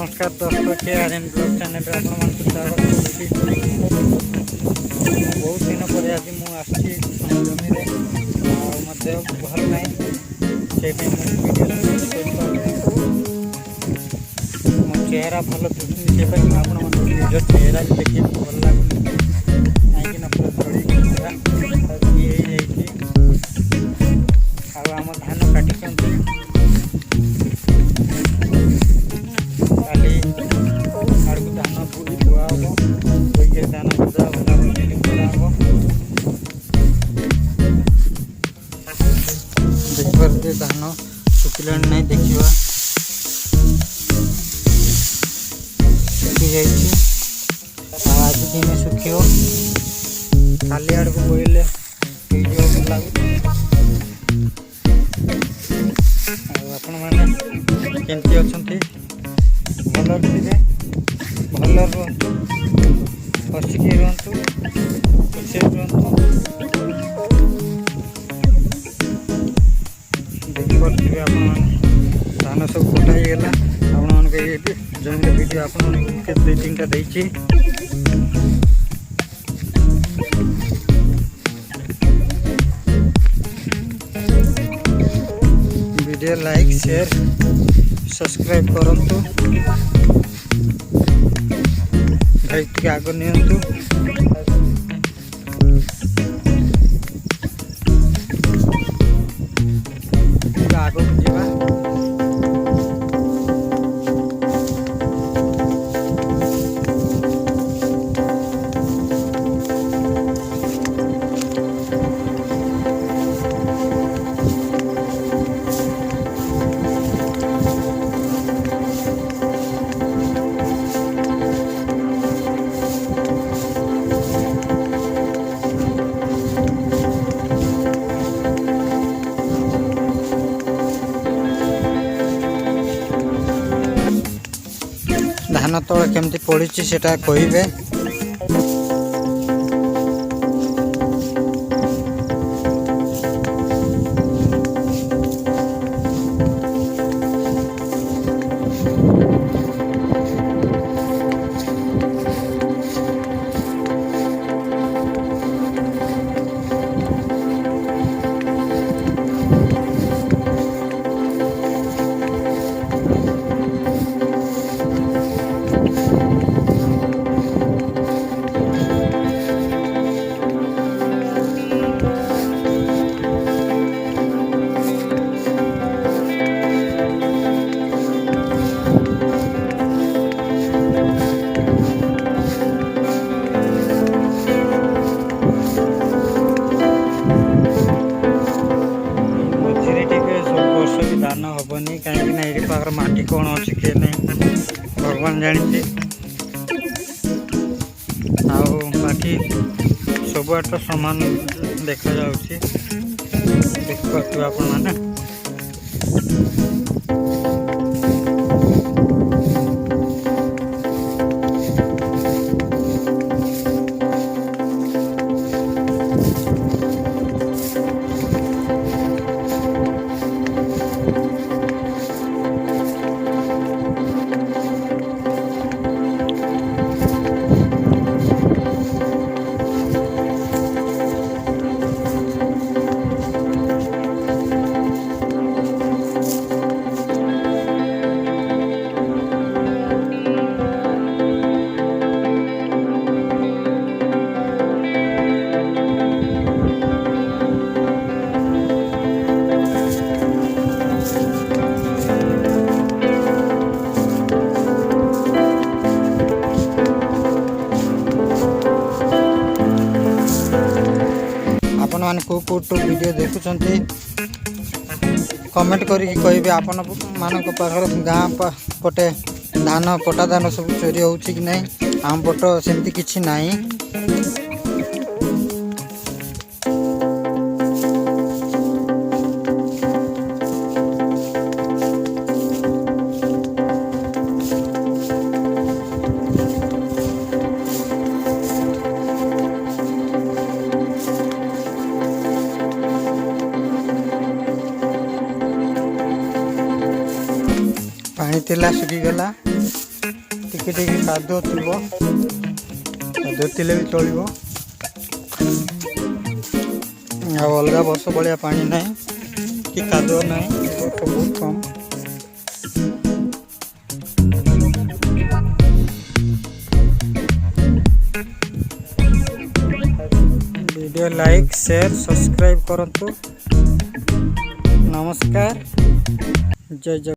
नमस्कार दोस्तों के आर्यन ब्लॉग चैनल में आपको स्वागत करुच्ची। बहुत दिन पर आज मुझे जमी भल ना मो चेहरा भल दिखुनी से निज चेहरा भी देखिए भल लगुनि कहीं पूरा चढ़ी आम धान काटी धान बुई बुआ हम बुई धान बुझा भला मिटिंग कराब देखिए धान सुखिला ना देखा सुखी जा आज दिन सुख खाली आड़ को बोले भल आपण मैंने केमती अच्छा भल थे भल रुहतु हसिकी रुहतु खुशी रुहतु देखिपे आप धान सब कटा गला आपण मान जमीन वीडियो आप दुई तीन टा देछि वीडियो लाइक शेयर सब्सक्राइब करंतु भाई टे आग नियंतु आग जावा धान तले केमती पड़ी सेटा कहे धान हेनी कहीं पाखर माटी कौन अच्छी किए नहीं भगवान जानी बाकी सब आट सामान देखा देखिए आप मान को वीडियो देखुं कमेंट करिकी कहे आपण मान पाखर गाँ पटे धान कटा धान सब चोरी हो कि नहीं आम पट सेमती किछि नहीं पानी थिला सुखीगला टिके टिके कादुଅ थिबो कादुଅ थिले भी चलिबो आ अलगा वर्ष भलिया पानी नहीं कि कादुओ नहीं बहुत कम। वीडियो लाइक शेयर सब्सक्राइब करंतु। नमस्कार, जय जय।